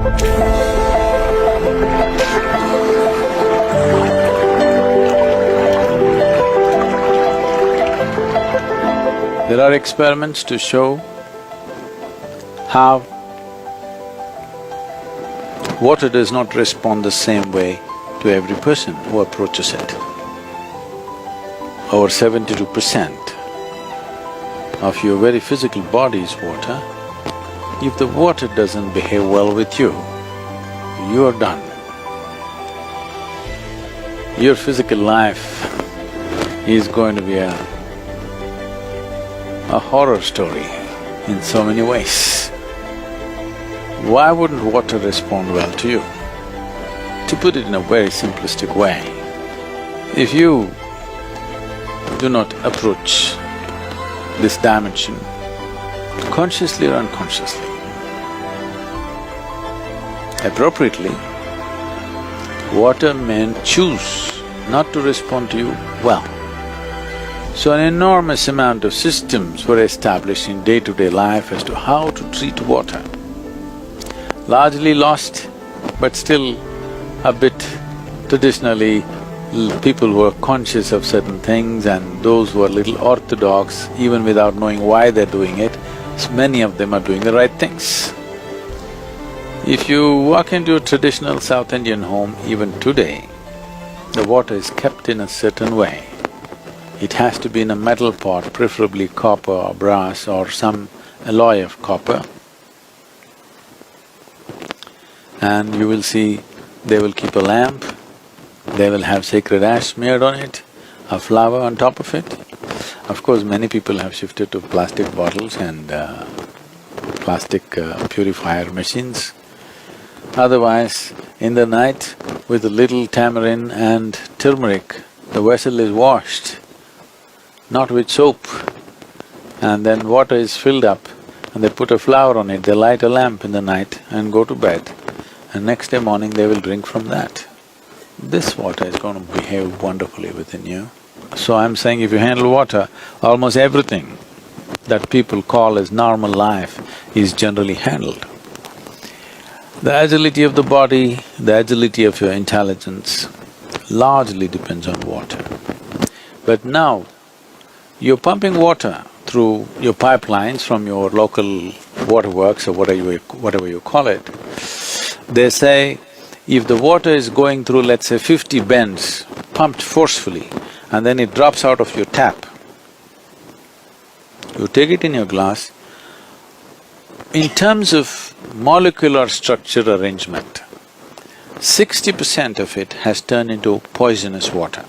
There are experiments to show how water does not respond the same way to every person who approaches it. Over 72% of your very physical body is water. If the water doesn't behave well with you, you are done. Your physical life is going to be a horror story in so many ways. Why wouldn't water respond well to you? To put it in a very simplistic way, if you do not approach this dimension consciously or unconsciously, appropriately, water may choose not to respond to you well. So an enormous amount of systems were established in day-to-day life as to how to treat water. Largely lost, but still a bit traditionally, people were conscious of certain things, and those who are little orthodox, even without knowing why they're doing it, many of them are doing the right things. If you walk into a traditional South Indian home, even today, the water is kept in a certain way. It has to be in a metal pot, preferably copper or brass or some alloy of copper. And you will see they will keep a lamp, they will have sacred ash smeared on it, a flower on top of it. Of course, many people have shifted to plastic bottles and plastic purifier machines. Otherwise, in the night, with a little tamarind and turmeric, the vessel is washed, not with soap, and then water is filled up and they put a flower on it, they light a lamp in the night and go to bed, and next day morning they will drink from that. This water is going to behave wonderfully within you. So I'm saying if you handle water, almost everything that people call as normal life is generally handled. The agility of the body, the agility of your intelligence largely depends on water. But now, you're pumping water through your pipelines from your local waterworks or whatever you call it. They say, if the water is going through, let's say 50 bends, pumped forcefully, and then it drops out of your tap, you take it in your glass, in terms of molecular structure arrangement, 60% of it has turned into poisonous water.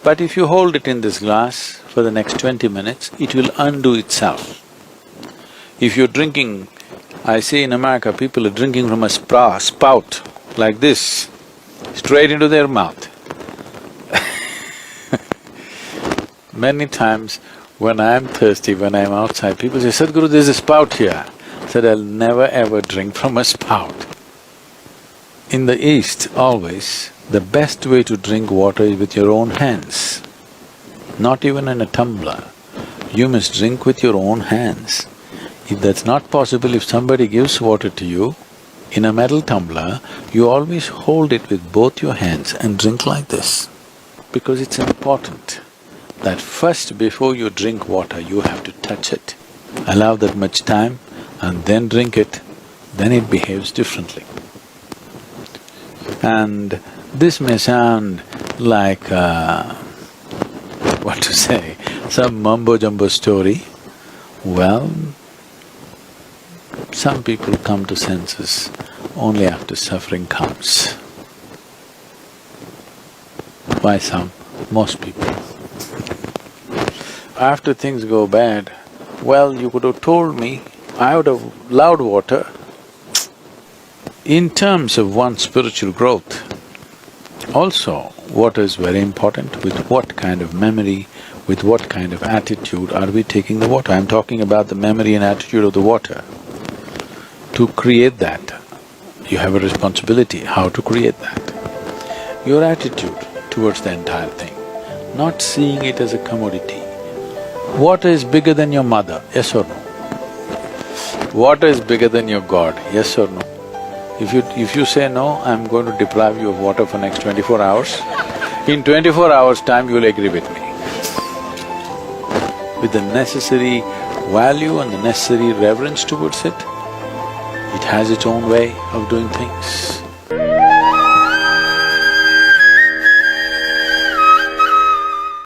But if you hold it in this glass for the next 20 minutes, it will undo itself. If you're drinking, I see in America, people are drinking from a spout like this, straight into their mouth. Many times when I'm thirsty, when I'm outside, people say, Sadhguru, there's a spout here. I said, I'll never ever drink from a spout. In the East, always, the best way to drink water is with your own hands, not even in a tumbler. You must drink with your own hands. If that's not possible, if somebody gives water to you in a metal tumbler, you always hold it with both your hands and drink like this. Because it's important that first, before you drink water, you have to touch it. Allow that much time and then drink it, then it behaves differently. And this may sound like what to say, some mumbo-jumbo story. Well, some people come to senses only after suffering comes. Why some? Most people. After things go bad, well, you could have told me, I would have loved water. In terms of one's spiritual growth, also, water is very important. With what kind of memory, with what kind of attitude are we taking the water? I'm talking about the memory and attitude of the water. To create that, you have a responsibility, how to create that. Your attitude towards the entire thing, not seeing it as a commodity. Water is bigger than your mother, yes or no? Water is bigger than your God, yes or no? If you say no, I'm going to deprive you of water for next 24 hours, in 24 hours' time you'll agree with me. With the necessary value and the necessary reverence towards it, it has its own way of doing things.